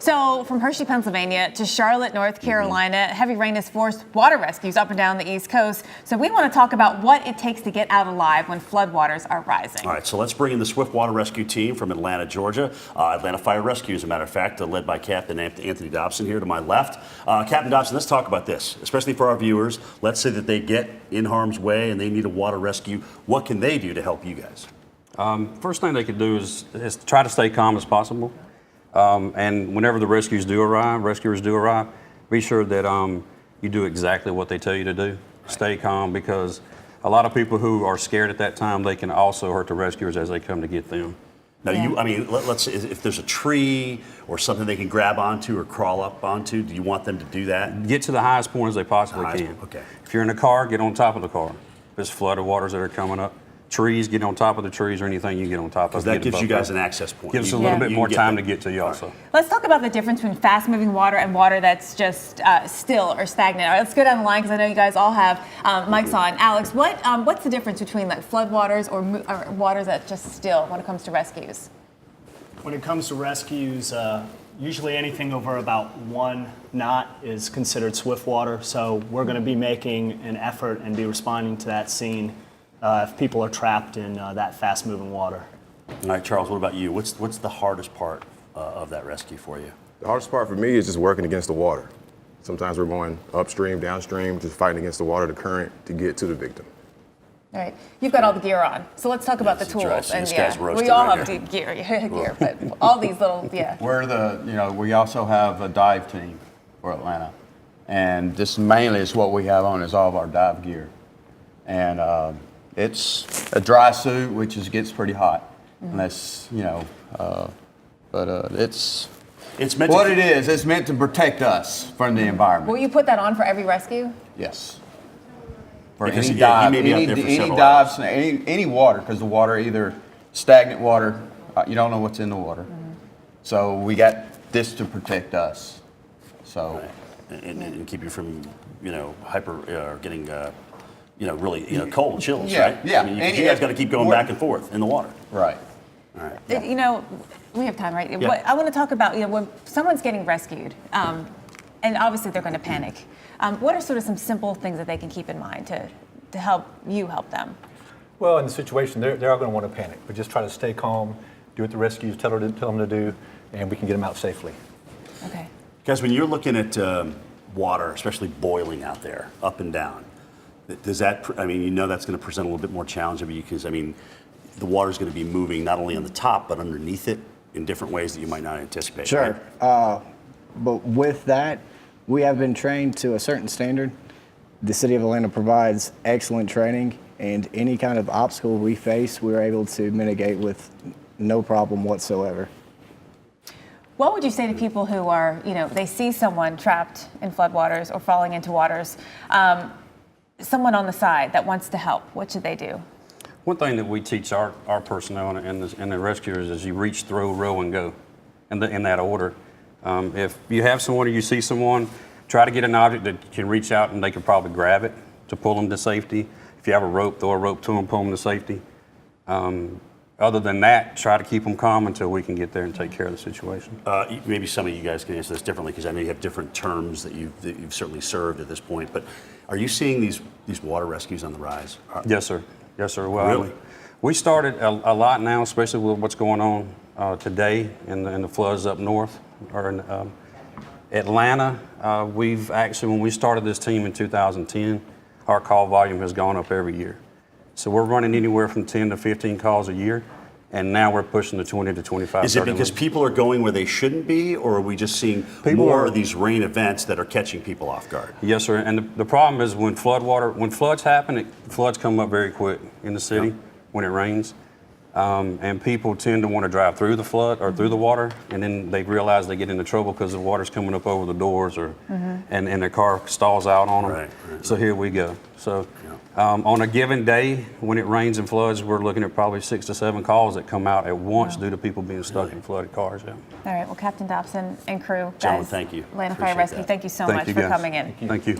So from Hershey, Pennsylvania to Charlotte, North Carolina, heavy rain has forced water rescues up and down the East Coast. So we want to talk about what it takes to get out alive when floodwaters are rising. All right, so let's bring in the Swiftwater rescue team from Atlanta, Georgia. Atlanta Fire Rescue, as a matter of fact, led by Captain Anthony Dobson here to my left. Captain Dobson, let's talk about this, especially for our viewers. Let's say that they get in harm's way and they need a water rescue. What can they do to help you guys? First thing they could do is try to stay calm as possible. And whenever the rescuers do arrive, be sure that you do exactly what they tell you to do. Stay calm, because a lot of people who are scared at that time, they can also hurt the rescuers as they come to get them. Now, let's say if there's a tree or something they can grab onto or crawl up onto, do you want them to do that? Get to the highest point as they possibly can. Okay. If you're in a car, get on top of the car. If there's flooded waters that are coming up, trees, get on top of the trees, or anying you get on top of. Because that gives you guys an access point. Gives us a little bit more time to get to you also. Let's talk about the difference between fast-moving water and water that's just still or stagnant. All right, let's go down the line, because I know you guys all have mics on. Alex, what's the difference between like flood waters or waters that just still when it comes to rescues? When it comes to rescues, usually anything over about 1 knot is considered swift water. So we're going to be making an effort and be responding to that scene if people are trapped in that fast-moving water. All right, Charles, what about you? What's the hardest part of that rescue for you? The hardest part for me is just working against the water. Sometimes we're going upstream, downstream, just fighting against the water, the current, to get to the victim. All right, you've got all the gear on, so let's talk about the tools. And we all have gear, but all these little, We also have a dive team for Atlanta, and this mainly is what we have on is all of our dive gear, and it's a dry suit, which gets pretty hot, unless but it's meant what it is. It's meant to protect us from the environment. Will you put that on for every rescue? Yes. For any dive, any water, because the water, either stagnant water, you don't know what's in the water. So we got this to protect us. So and keep you from getting really cold chills, right? Yeah. I mean, you guys got to keep going back and forth in the water. Right. All right. We have time, right? Yeah. I want to talk about when someone's getting rescued, and obviously they're going to panic. What are sort of some simple things that they can keep in mind to help them? Well, in the situation, they're all going to want to panic, but just try to stay calm, do what the rescues tell them to do, and we can get them out safely. Okay. Guys, when you're looking at water, especially boiling out there, up and down, does that, that's going to present a little bit more challenge of you, because, the water's going to be moving not only on the top, but underneath it in different ways that you might not anticipate. Sure. Right? But with that, we have been trained to a certain standard. The City of Atlanta provides excellent training, and any kind of obstacle we face, we're able to mitigate with no problem whatsoever. What would you say to people who are, they see someone trapped in floodwaters or falling into waters, someone on the side that wants to help? What should they do? One thing that we teach our personnel and the rescuers is you reach, throw, row, and go, in that order. If you have someone or you see someone, try to get an object that you can reach out and they can probably grab it to pull them to safety. If you have a rope, throw a rope to them, pull them to safety. Other than that, try to keep them calm until we can get there and take care of the situation. Maybe some of you guys can answer this differently, because I know you have different terms that you've certainly served at this point. But are you seeing these water rescues on the rise? Yes, sir. Yes, sir. Well, really? We started a lot now, especially with what's going on today in the floods up north or in Atlanta. We've actually, when we started this team in 2010, our call volume has gone up every year. So we're running anywhere from 10 to 15 calls a year, and now we're pushing the 20 to 25. Is it because people are going where they shouldn't be, or are we just seeing more of these rain events that are catching people off guard? Yes, sir. And the problem is when floods happen, floods come up very quick in the city when it rains. And people tend to want to drive through the flood or through the water, and then they realize they get into trouble because the water's coming up over the doors, or and their car stalls out on them. Right. So here we go. So on a given day, when it rains and floods, we're looking at probably 6 to 7 calls that come out at once due to people being stuck in flooded cars. Yeah. All right. Well, Captain Dobson and crew, Gentlemen, guys, thank you. Atlanta Fire Rescue, thank you so much for coming in. Thank you.